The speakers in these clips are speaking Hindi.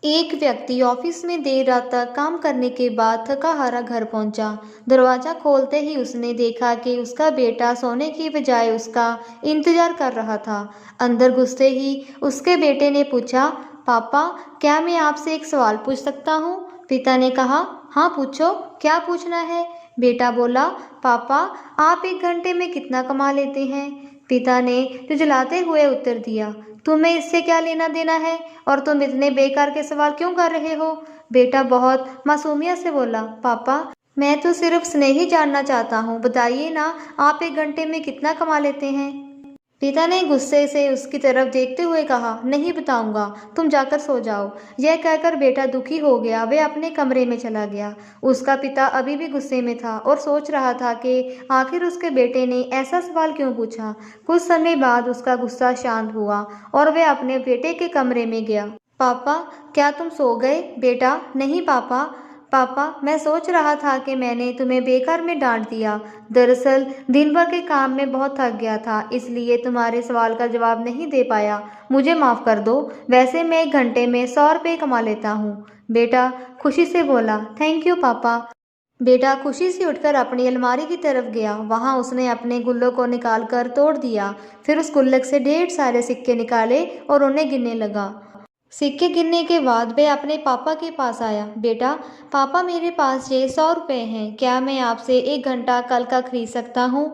एक व्यक्ति ऑफिस में देर रात तक काम करने के बाद थका हारा घर पहुंचा। दरवाजा खोलते ही उसने देखा कि उसका बेटा सोने की बजाय उसका इंतजार कर रहा था। अंदर घुसते ही उसके बेटे ने पूछा, पापा, क्या मैं आपसे एक सवाल पूछ सकता हूँ? पिता ने कहा, हाँ पूछो, क्या पूछना है? बेटा बोला, पापा, आप 1 घंटे में कितना कमा लेते हैं? पिता ने झुंझलाते हुए उत्तर दिया, तुम्हें इससे क्या लेना देना है? और तुम इतने बेकार के सवाल क्यों कर रहे हो? बेटा बहुत मासूमियत से बोला, पापा, मैं तो सिर्फ स्नेह ही जानना चाहता हूँ, बताइए ना, आप 1 घंटे में कितना कमा लेते हैं? पिता ने गुस्से से उसकी तरफ देखते हुए कहा, नहीं बताऊंगा, तुम जाकर सो जाओ। यह कहकर बेटा दुखी हो गया, वह अपने कमरे में चला गया। उसका पिता अभी भी गुस्से में था और सोच रहा था कि आखिर उसके बेटे ने ऐसा सवाल क्यों पूछा। कुछ समय बाद उसका गुस्सा शांत हुआ और वह अपने बेटे के कमरे में गया। पापा, क्या तुम सो गए? बेटा, नहीं पापा। पापा, मैं सोच रहा था कि मैंने तुम्हें बेकार में डांट दिया। दरअसल दिन भर के काम में बहुत थक गया था, इसलिए तुम्हारे सवाल का जवाब नहीं दे पाया। मुझे माफ़ कर दो। वैसे मैं 1 घंटे में 100 रुपये कमा लेता हूँ। बेटा खुशी से बोला, थैंक यू पापा। बेटा खुशी से उठकर अपनी अलमारी की तरफ गया। वहां उसने अपने गुल्लों को निकाल कर तोड़ दिया। फिर उस गुल्लक से ढेर सारे सिक्के निकाले और उन्हें गिनने लगा। सिक्के गिनने के बाद वह अपने पापा के पास आया। बेटा, पापा, मेरे पास ये 100 रुपये हैं, क्या मैं आपसे 1 घंटा कल का खरीद सकता हूँ?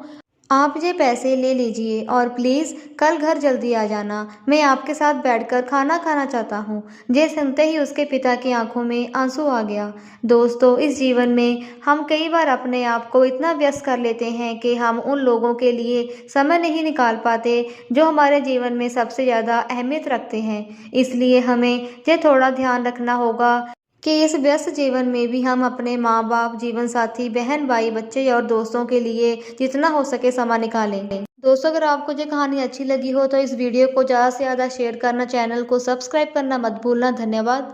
आप ये पैसे ले लीजिए और प्लीज़ कल घर जल्दी आ जाना। मैं आपके साथ बैठकर खाना खाना चाहता हूँ। ये सुनते ही उसके पिता की आंखों में आंसू आ गया। दोस्तों, इस जीवन में हम कई बार अपने आप को इतना व्यस्त कर लेते हैं कि हम उन लोगों के लिए समय नहीं निकाल पाते जो हमारे जीवन में सबसे ज़्यादा अहमियत रखते हैं। इसलिए हमें ये थोड़ा ध्यान रखना होगा कि इस व्यस्त जीवन में भी हम अपने माँ बाप, जीवन साथी, बहन भाई, बच्चे और दोस्तों के लिए जितना हो सके समय निकालें। दोस्तों, अगर आपको ये कहानी अच्छी लगी हो तो इस वीडियो को ज़्यादा से ज़्यादा शेयर करना, चैनल को सब्सक्राइब करना मत भूलना। धन्यवाद।